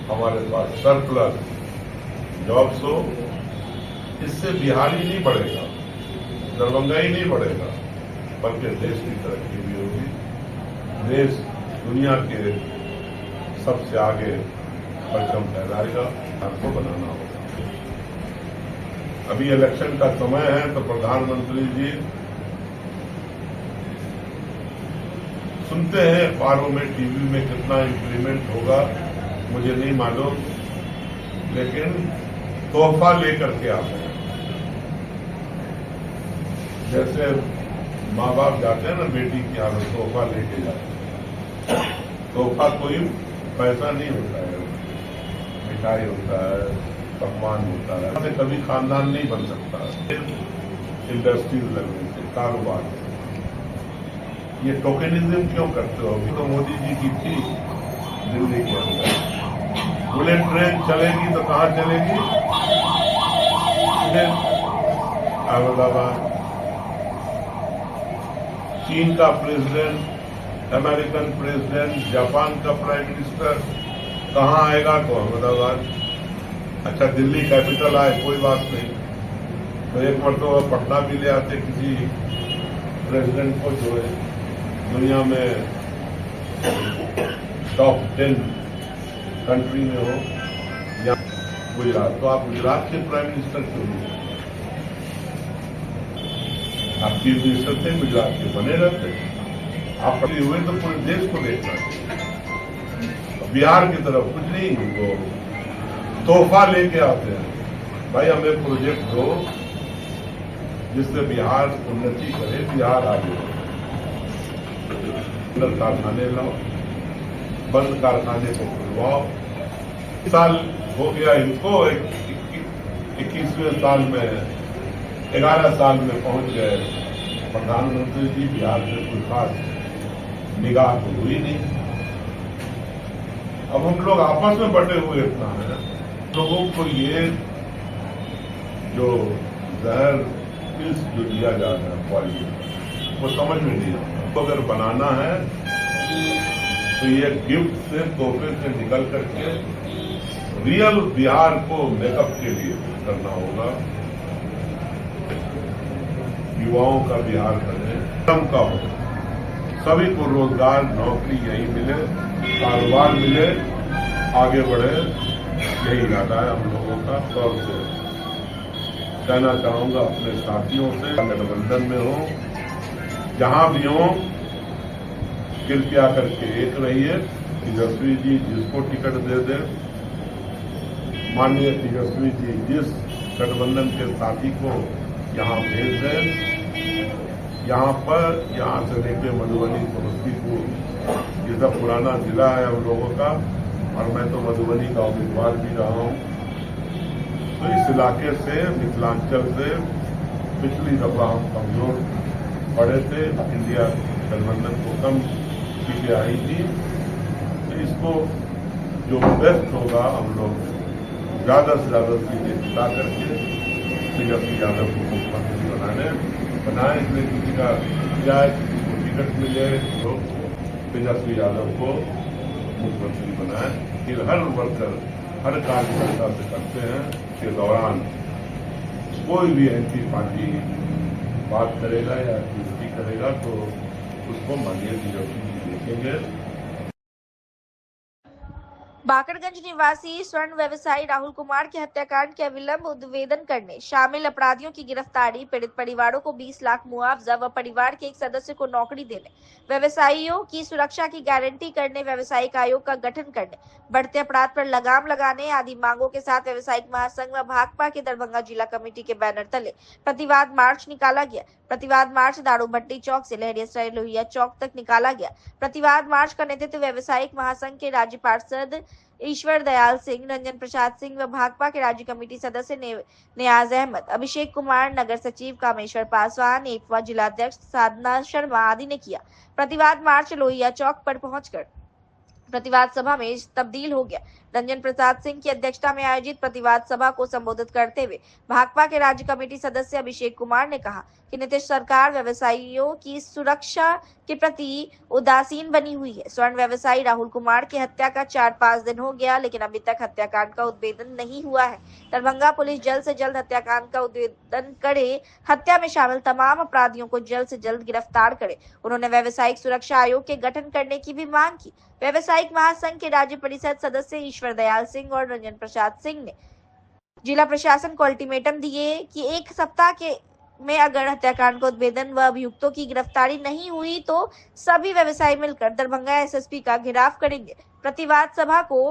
E: हमारे पास सरप्लस जॉब्स हो, इससे बिहार ही नहीं बढ़ेगा, दरभंगा ही नहीं बढ़ेगा, बल्कि देश की तरक्की भी होगी। देश दुनिया के सबसे आगे परचम फहराएगा, आपको बनाना होगा। अभी इलेक्शन का समय है तो प्रधानमंत्री जी सुनते हैं अखबारों में, टीवी में कितना इंप्लीमेंट होगा मुझे नहीं मालूम, लेकिन तोहफा लेकर के आते हैं। जैसे माँ बाप जाते हैं ना बेटी की यहाँ तोहफा लेके जाते हैं। तोहफा कोई पैसा नहीं होता है, मिठाई होता है, पकवान होता है। ऐसे कभी खानदान नहीं बन सकता। इंडस्ट्रीज लगने से, कारोबार से। ये टोकनिज्म क्यों करते हो? तो मोदी जी की थी दिल्ली के अंदर। बुलेट ट्रेन चलेगी तो कहाँ चलेगी? अहमदाबाद। चीन का प्रेसिडेंट, अमेरिकन प्रेसिडेंट, जापान का प्राइम मिनिस्टर कहाँ आएगा? तो अहमदाबाद। अच्छा, दिल्ली कैपिटल आए कोई बात नहीं, तो एक मरतबा पटना भी ले आते किसी प्रेसिडेंट को जो है दुनिया में टॉप 10 कंट्री में हो या गुजरात, तो आप गुजरात के प्राइम मिनिस्टर क्यों नहीं? आप चीफ मिनिस्टर थे, गुजरात के बने रहते, आप पड़े हुए तो पूरे देश को देखना चाहिए। बिहार की तरफ कुछ नहीं, वो तोहफा लेके आते हैं। भाई हमें प्रोजेक्ट दो जिससे बिहार उन्नति करे, बिहार आगे बढ़े। कारखाने लाओ, बंद कारखाने को खुलवाओ। साल हो गया इनको, 21वें साल में 11 साल में पहुंच गए प्रधानमंत्री जी। बिहार में कोई खास निगाह तो हुई नहीं। अब हम लोग आपस में बटे हुए इतना है, लोगों को ये जो जहर पिल्स जो दिया जाता है पॉइजन, वो समझ में नहीं आता। तो अगर बनाना है तो ये गिफ्ट से, तोहफे से निकल करके रियल बिहार को मेकअप के लिए करना होगा। युवाओं का बिहार बने, कम का हो, सभी को रोजगार, नौकरी यही मिले, कारोबार मिले, आगे बढ़े, यही इरादा है हम लोगों का। तौर से कहना चाहूंगा अपने साथियों से, गठबंधन में हो, जहां भी हो, कृपया करके एक रहिए। तेजस्वी जी जिसको टिकट दे दे, माननीय तेजस्वी जी जिस गठबंधन के साथी को यहाँ भेज दें, यहाँ से लेके मधुबनी, समस्तीपुर, ये सब पुराना जिला है हम लोगों का, और मैं तो मधुबनी का उम्मीदवार भी रहा हूँ। तो इस इलाके से, मिथिलांचल से पिछली दफा हम कमजोर पड़े थे, इंडिया गठबंधन को कम सीटें आई थी। तो इसको जो बेस्ट होगा, हम लोग ज्यादा से ज्यादा सीटें जिता करके तेजस्वी यादव को मुख्यमंत्री बनाए। इसलिए किसी का क्या है, किसी को टिकट मिले तो तेजस्वी यादव को मुख्यमंत्री बनाए। फिर हर वर्कर, हर कार्यकर्ता से करते हैं के दौरान कोई भी एंटी पार्टी बात करेगा या टिप्पणी करेगा तो उसको माननीय तेजस्वी जी देखेंगे।
A: बाकरगंज निवासी स्वर्ण व्यवसायी राहुल कुमार के हत्याकांड के अविलंब उद्भेदन करने, शामिल अपराधियों की गिरफ्तारी, पीड़ित परिवारों को 20 लाख मुआवजा व परिवार के एक सदस्य को नौकरी देने, व्यवसायियों की सुरक्षा की गारंटी करने, व्यवसायिक आयोग का गठन करने, बढ़ते अपराध पर लगाम लगाने आदि मांगों के साथ व्यवसायिक महासंघ व भाकपा के दरभंगा जिला कमेटी के बैनर तले प्रतिवाद मार्च निकाला गया। प्रतिवाद मार्च दारू भट्टी चौक से लहरिया लोहिया चौक तक निकाला गया। प्रतिवाद मार्च का नेतृत्व व्यवसायिक महासंघ के राज्य पार्षद ईश्वर दयाल सिंह, रंजन प्रसाद सिंह व भाकपा के राज्य कमेटी सदस्य नियाज अहमद, अभिषेक कुमार, नगर सचिव कामेश्वर पासवान, एकवा जिलाध्यक्ष साधना शर्मा आदि ने किया। प्रतिवाद मार्च लोहिया चौक पर पहुंचकर प्रतिवाद सभा में तब्दील हो गया। रंजन प्रसाद सिंह की अध्यक्षता में आयोजित प्रतिवाद सभा को संबोधित करते हुए भाकपा के राज्य कमेटी सदस्य अभिषेक कुमार ने कहा कि नीतीश सरकार व्यवसायियों की सुरक्षा के प्रति उदासीन बनी हुई है। स्वर्ण व्यवसायी राहुल कुमार की हत्या का 4-5 दिन हो गया, लेकिन अभी तक हत्याकांड का उद्भेदन नहीं हुआ है। दरभंगा पुलिस जल्द से जल्द हत्याकांड का उद्भेदन करे, हत्या में शामिल तमाम अपराधियों को जल्द से जल्द गिरफ्तार करे। उन्होंने व्यवसायिक सुरक्षा आयोग के गठन करने की भी मांग की। व्यवसायिक महासंघ के राज्य परिषद सदस्य ईश्वर दयाल सिंह और रंजन प्रसाद सिंह ने जिला प्रशासन को अल्टीमेटम दिए कि 1 सप्ताह के में अगर हत्याकांड को उद्भेदन व अभियुक्तों की गिरफ्तारी नहीं हुई तो सभी व्यवसायी मिलकर दरभंगा एसएसपी का घेराव करेंगे। प्रतिवाद सभा को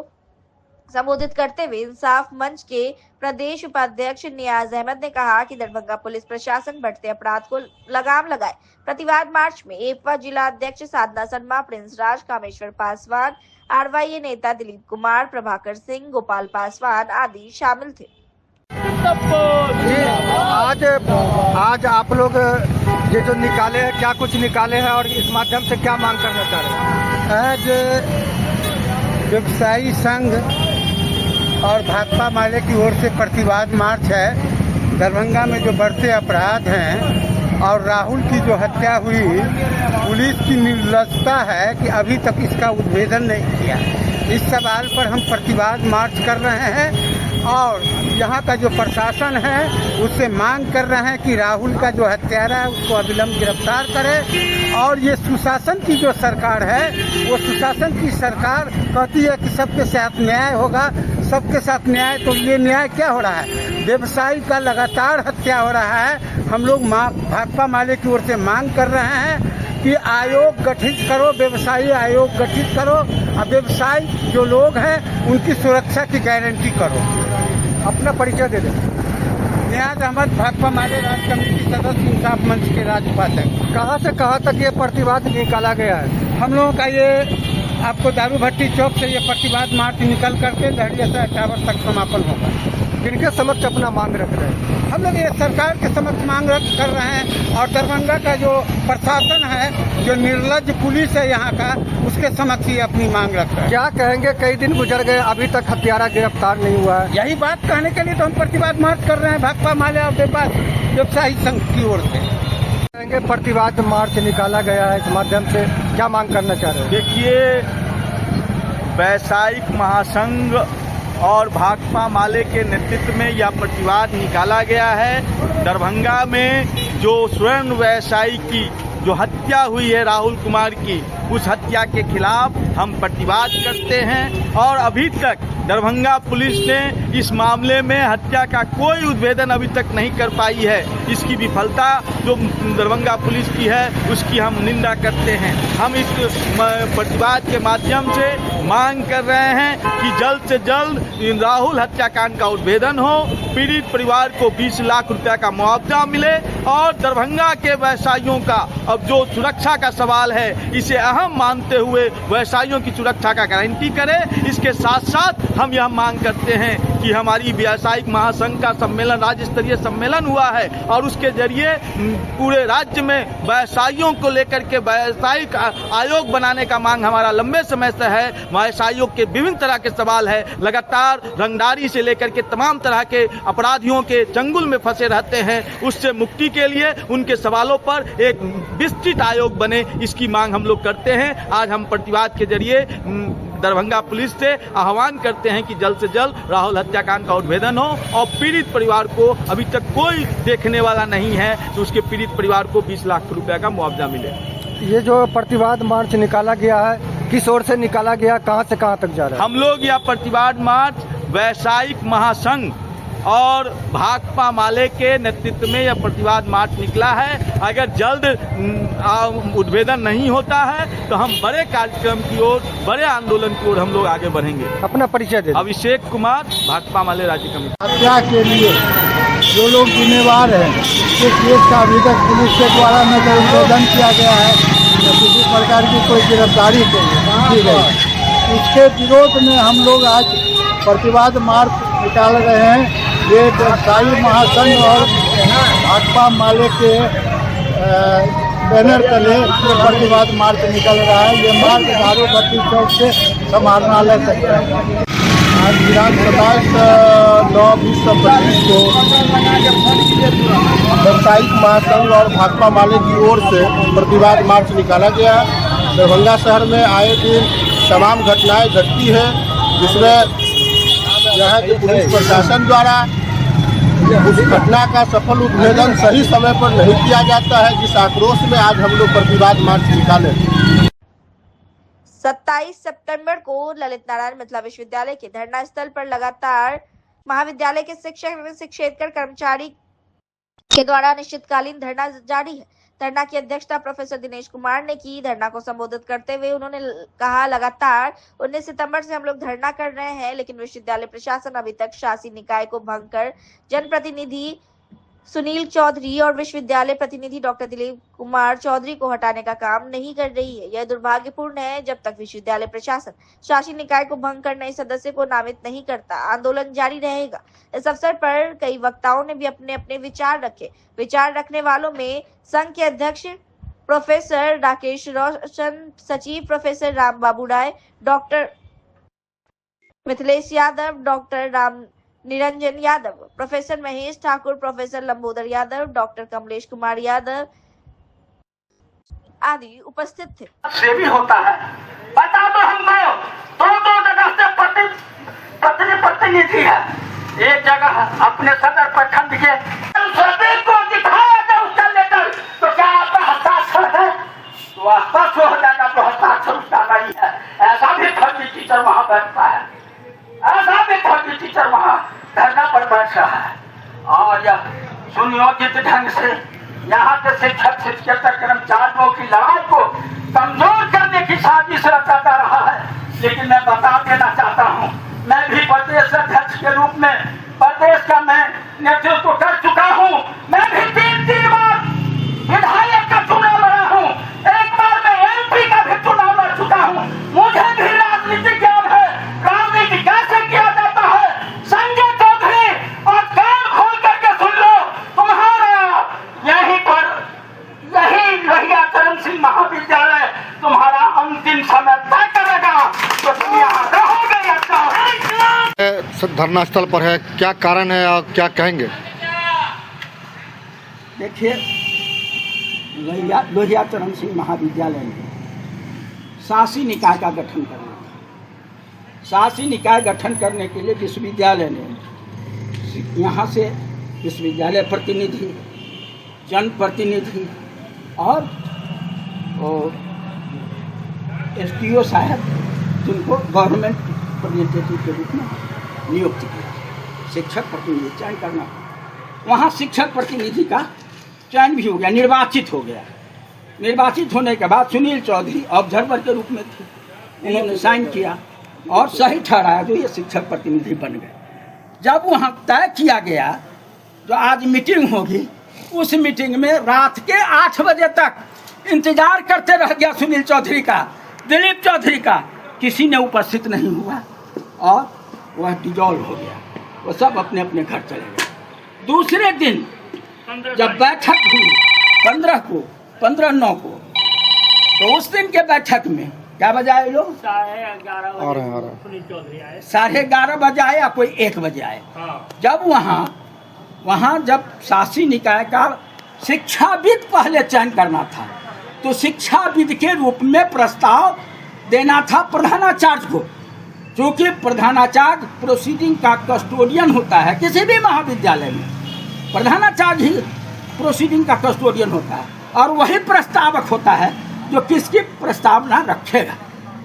A: संबोधित करते हुए इंसाफ मंच के प्रदेश उपाध्यक्ष नियाज अहमद ने कहा कि दरभंगा पुलिस प्रशासन बढ़ते अपराध को लगाम लगाए। प्रतिवाद मार्च में एकवा जिला अध्यक्ष साधना शर्मा, प्रिंस राज, कामेश्वर पासवान, आरवाईए नेता दिलीप कुमार, प्रभाकर सिंह, गोपाल पासवान आदि शामिल थे।
F: आज आप लोग ये जो निकाले हैं, क्या कुछ निकाले हैं और इस माध्यम से क्या मांग करना चाह रहे हैं?
G: आज व्यवसायी संघ और भाकपा माले की ओर से प्रतिवाद मार्च है। दरभंगा में जो बढ़ते अपराध हैं और राहुल की जो हत्या हुई, पुलिस की निर्लजता है कि अभी तक इसका उद्भेदन नहीं किया। इस सवाल पर हम प्रतिवाद मार्च कर रहे हैं और यहाँ का जो प्रशासन है उससे मांग कर रहे हैं कि राहुल का जो हत्यारा है उसको अविलंब गिरफ्तार करे। और ये सुशासन की जो सरकार है वो सुशासन की सरकार कहती है कि सबके साथ न्याय होगा, सबके साथ न्याय। तो ये न्याय क्या हो रहा है? व्यवसायी का लगातार हत्या हो रहा है। हम लोग भाकपा माले की ओर से मांग कर रहे हैं कि आयोग गठित करो, व्यवसायी आयोग गठित करो और व्यवसायी जो लोग हैं उनकी सुरक्षा की गारंटी करो।
F: अपना परिचय दे दें।
G: नियाज अहमद, भाकपा माले राज्य कमेटी सदस्य, इंसाफ मंच के राज्य उपाध्यक्ष।
F: कहाँ से कहाँ तक ये प्रतिवाद निकाला गया है?
G: हम लोगों का ये आपको दारू भट्टी चौक से ये प्रतिवाद मार्च निकल करके लहरिया टावर तक समापन होगा।
F: किनके समक्ष अपना मांग रख रहे हैं?
G: हम लोग ये सरकार के समक्ष मांग कर रहे हैं और दरभंगा का जो प्रशासन है, जो निर्लज्ज पुलिस है यहाँ का, उसके समक्ष ही अपनी मांग रख रहे हैं।
F: क्या कहेंगे, कई दिन गुजर गए अभी तक हत्यारा गिरफ्तार नहीं हुआ है?
G: यही बात कहने के लिए तो हम प्रतिवाद मार्च कर रहे हैं भाकपा माले और व्यवसायी संघ की ओर से।
F: कहेंगे प्रतिवाद मार्च निकाला गया है, इस माध्यम से क्या मांग करना चाह रहे हैं?
H: देखिए, वैश्विक महासंघ और भाकपा माले के नेतृत्व में यह प्रतिवाद निकाला गया है। दरभंगा में जो स्वर्ण व्यवसायी की जो हत्या हुई है राहुल कुमार की, उस हत्या के खिलाफ हम प्रतिवाद करते हैं। और अभी तक दरभंगा पुलिस ने इस मामले में हत्या का कोई उद्भेदन अभी तक नहीं कर पाई है। इसकी विफलता जो दरभंगा पुलिस की है उसकी हम निंदा करते हैं। हम इस प्रतिवाद के माध्यम से मांग कर रहे हैं कि जल्द से जल्द राहुल हत्याकांड का उद्भेदन हो, पीड़ित परिवार को 20 लाख रुपया का मुआवजा मिले और दरभंगा के व्यवसायियों का अब जो सुरक्षा का सवाल है इसे अहम मानते हुए व्यवसायियों की सुरक्षा का गारंटी करें। इसके साथ साथ हम यह मांग करते हैं कि हमारी व्यावसायिक महासंघ का सम्मेलन, राज्य स्तरीय सम्मेलन हुआ है और उसके जरिए पूरे राज्य में व्यवसायियों को लेकर के व्यावसायिक आयोग बनाने का मांग हमारा लंबे समय से है। व्यवसायियों के विभिन्न तरह के सवाल है, लगातार रंगदारी से लेकर के तमाम तरह के अपराधियों के चंगुल में फंसे रहते हैं। उससे मुक्ति के लिए उनके सवालों पर एक विस्तृत आयोग बने, इसकी मांग हम लोग करते हैं। आज हम प्रतिवाद के जरिए दरभंगा पुलिस से आह्वान करते हैं कि जल्द से जल्द राहुल हत्याकांड का उद्भेदन हो और पीड़ित परिवार को, अभी तक कोई देखने वाला नहीं है तो उसके पीड़ित परिवार को 20 लाख रुपया का मुआवजा मिले।
F: ये जो प्रतिवाद मार्च निकाला गया है, किस ओर से निकाला गया, कहां से कहां तक जा रहा है?
H: हम लोग यह प्रतिवाद मार्च वैश्विक महासंघ और भाकपा माले के नेतृत्व में यह प्रतिवाद मार्च निकला है। अगर जल्द उद्भेदन नहीं होता है तो हम बड़े कार्यक्रम की ओर, बड़े आंदोलन की ओर हम लोग आगे बढ़ेंगे।
F: अपना परिचय दे।
H: अभिषेक कुमार, भाकपा माले राज्य कमेटी।
I: हत्या के लिए जो लोग जिम्मेवार हैं, इस केस का अभी तक पुलिस के द्वारा न तो उद्भेदन किया गया है, न किसी प्रकार की कोई गिरफ्तारी की गई। इसके विरोध में हम लोग आज प्रतिवाद मार्च निकाल रहे हैं। ये व्यवसायी महासंघ और भाकपा माले के बैनर तले ये प्रतिवाद मार्च निकल रहा है। ये मार्च दारू भट्टी चौक से समाहरणालय तक है। आज दिनांक 27/9/2025 को व्यवसायिक महासंघ और भाकपा माले की ओर से प्रतिवाद मार्च निकाला गया। दरभंगा शहर में आए दिन तमाम घटनाएं घटती है, जिसमें यहाँ के पुलिस प्रशासन द्वारा उस घटना का सफल उद्भेदन सही समय पर नहीं किया जाता है, जिस आक्रोश में आज हम लोग प्रतिवाद मार्च निकाले।
A: 27 सितंबर को ललित नारायण मिथिला विश्वविद्यालय के धरना स्थल पर लगातार महाविद्यालय के शिक्षक एवं शिक्षकेतर कर्मचारी के द्वारा अनिश्चितकालीन धरना जारी है। धरना की अध्यक्षता प्रोफेसर दिनेश कुमार ने की। धरना को संबोधित करते हुए उन्होंने कहा, लगातार 19 सितंबर से हम लोग धरना कर रहे हैं, लेकिन विश्वविद्यालय प्रशासन अभी तक शासी निकाय को भंग कर जनप्रतिनिधि सुनील चौधरी और विश्वविद्यालय प्रतिनिधि डॉक्टर दिलीप कुमार चौधरी को हटाने का काम नहीं कर रही है। यह दुर्भाग्यपूर्ण है। जब तक विश्वविद्यालय प्रशासन शासी निकाय को भंग कर नए सदस्य को नामित नहीं करता, आंदोलन जारी रहेगा। इस अवसर पर कई वक्ताओं ने भी अपने अपने विचार रखे। विचार रखने वालों में संघ के अध्यक्ष प्रोफेसर राकेश रोशन, सचिव professor Ram Babu Rai, doctor Mithilesh Yadav, doctor Ram Niranjan Yadav, professor Mahesh Thakur, professor Lambodar Yadav, doctor Kamlesh Kumar Yadav आदि उपस्थित थे।
J: से भी होता है, बता दो हम दो जगह से प्रतिनिधि है।
G: जगह अपने सदर प्रखंड के को दिखाया था उसका लेटर, तो क्या आपका हस्ताक्षर है? तो स्पष्ट हो जाएगा तो हस्ताक्षर उसका नहीं है। ऐसा भी फर्जी टीचर वहाँ बैठता है, ऐसा भी फर्जी टीचर वहाँ धरना पर बैठ रहा है। और यह सुनियोजित ढंग से यहाँ के शिक्षक शिक्षकेतर कर्मचारियों की लड़ाई को कमजोर करने की साजिश रचाता रहा है। लेकिन मैं बता देना चाहता हूँ, मैं भी प्रदेश अध्यक्ष के रूप में प्रदेश का मैं नेतृत्व कर चुका हूँ। मैं भी 3 बार विधायक का चुनाव लड़ा हूँ, एक बार मैं MP का भी चुनाव लड़ चुका हूँ। मुझे भी राजनीति ज्ञान है, राजनीति कैसे किया जाता है। संजय चौधरी और कान खोल करके सुन लो, तुम्हारा यहीं पर यही लोहिया चरण सिंह महाविद्यालय तुम्हारा अंतिम समय तय करेगा, तो तुम यहाँ रहोगे या
F: धरना स्थल पर है, क्या कारण है और क्या कहेंगे?
G: देखिए, लोहिया चरण सिंह महाविद्यालय में शासी निकाय का गठन करना था। शासी निकाय गठन करने के लिए विश्वविद्यालय ने यहाँ से विश्वविद्यालय प्रतिनिधि, जनप्रतिनिधि और SDO साहब, जिनको गवर्नमेंट रिप्रेजेंटेटिव के रूप में नियुक्त किया, शिक्षक प्रतिनिधि चयन करना। वहाँ शिक्षक प्रतिनिधि का चयन भी हो गया, निर्वाचित हो गया। निर्वाचित होने के बाद सुनील चौधरी ऑब्जर्वर के रूप में थे, उन्होंने साइन किया और सही ठहराया, जो ये शिक्षक प्रतिनिधि बन गए। जब वहाँ तय किया गया, जो आज मीटिंग होगी, उस मीटिंग में रात के 8 बजे तक इंतजार करते रह गया सुनील चौधरी का, दिलीप चौधरी का, किसी ने उपस्थित नहीं हुआ और वह डिजॉल्व हो गया। वो सब अपने अपने घर चले गए। दूसरे दिन जब बैठक हुई 15/9 को, तो उस दिन के बैठक में क्या बजे आए लोग? 11:30 बजे आए या कोई 1 बजे आए। जब वहाँ जब शासी निकाय का शिक्षाविद पहले चयन करना था, तो शिक्षाविद के रूप में प्रस्ताव देना था प्रधानाचार्य को, क्योंकि प्रधानाचार्य प्रोसीडिंग का कस्टोडियन होता है। किसी भी महाविद्यालय में प्रधानाचार्य ही प्रोसीडिंग का कस्टोडियन होता है, और वही प्रस्तावक होता है जो किसकी प्रस्तावना रखेगा।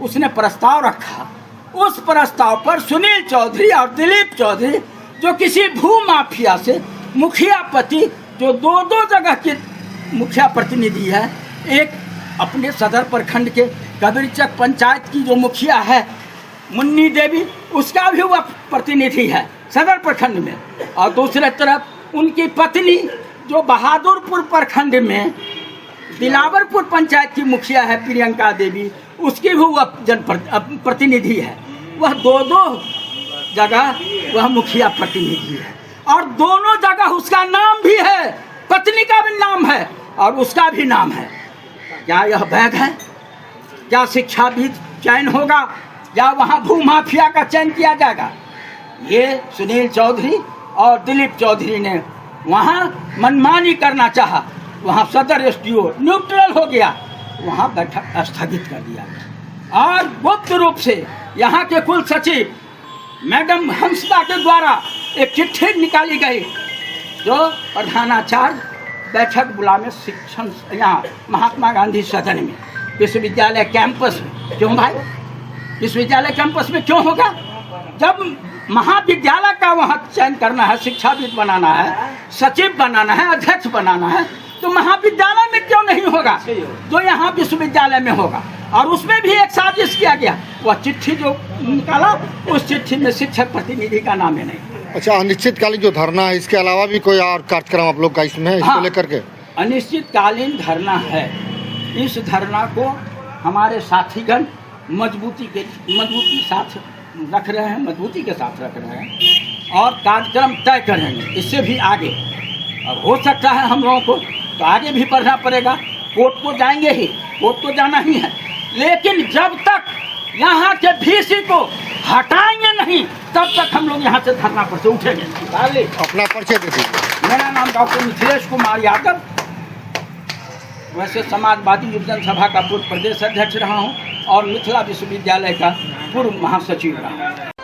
G: उसने प्रस्ताव रखा, उस प्रस्ताव पर सुनील चौधरी और दिलीप चौधरी, जो किसी भू माफिया से मुखिया पति, जो 2 जगह के मुखिया प्रतिनिधि है, एक अपने सदर प्रखंड के कबीरचक पंचायत की जो मुखिया है मुन्नी देवी, उसका भी वह प्रतिनिधि है सदर प्रखंड में, और दूसरे तरफ उनकी पत्नी जो बहादुरपुर प्रखंड में दिलावरपुर पंचायत की मुखिया है प्रियंका देवी, उसकी भी वह प्रतिनिधि है। वह 2 जगह वह मुखिया प्रतिनिधि है, और दोनों जगह उसका नाम भी है, पत्नी का भी नाम है और उसका भी नाम है। क्या यह वैध है? क्या शिक्षाविद चयन होगा या वहाँ भू माफिया का चयन किया जाएगा? ये सुनील चौधरी और दिलीप चौधरी ने वहाँ मनमानी करना चाहा, वहाँ सदर SDO न्यूट्रल हो गया, वहाँ बैठक स्थगित कर दिया गया। और गुप्त रूप से यहाँ के कुल सचिव मैडम हंसदा के द्वारा एक चिट्ठी निकाली गई, जो प्रधानाचार्य बैठक बुलाने शिक्षण यहाँ महात्मा गांधी सदन में विश्वविद्यालय कैंपस में। क्यों भाई? विश्वविद्यालय कैंपस में क्यों होगा? जब महाविद्यालय का वहाँ चयन करना है, शिक्षाविद बनाना है, सचिव बनाना है, अध्यक्ष बनाना है, तो महाविद्यालय में क्यों नहीं होगा, जो यहाँ विश्वविद्यालय में होगा। और उसमें भी एक साजिश किया गया, वह चिट्ठी जो निकाला, उस चिट्ठी में शिक्षक प्रतिनिधि का नाम है नहीं।
F: अच्छा, अनिश्चितकालीन जो धरना है, इसके अलावा भी कोई और कार्यक्रम आप लोग का इसमें है, इसको लेकर के?
G: अनिश्चितकालीन धरना है। इस धरना को हमारे साथीगण मजबूती साथ रख रहे हैं, मजबूती के साथ रख रहे हैं और कार्यक्रम तय करेंगे। इससे भी आगे अब हो सकता है हम लोगों को तो आगे भी बढ़ना पड़ेगा। कोर्ट को जाएंगे ही, कोर्ट को जाना ही है, लेकिन जब तक यहाँ के VC को हटाएंगे नहीं, तब तक हम लोग यहाँ से धरना पर से उठेंगे।
F: अपना परिचय दे दीजिए।
G: मेरा नाम डॉक्टर मिथिलेश कुमार यादव, वैसे समाजवादी युवजन सभा का पूर्व प्रदेश अध्यक्ष रहा हूँ और मिथिला विश्वविद्यालय का पूर्व महासचिव रहा हूँ।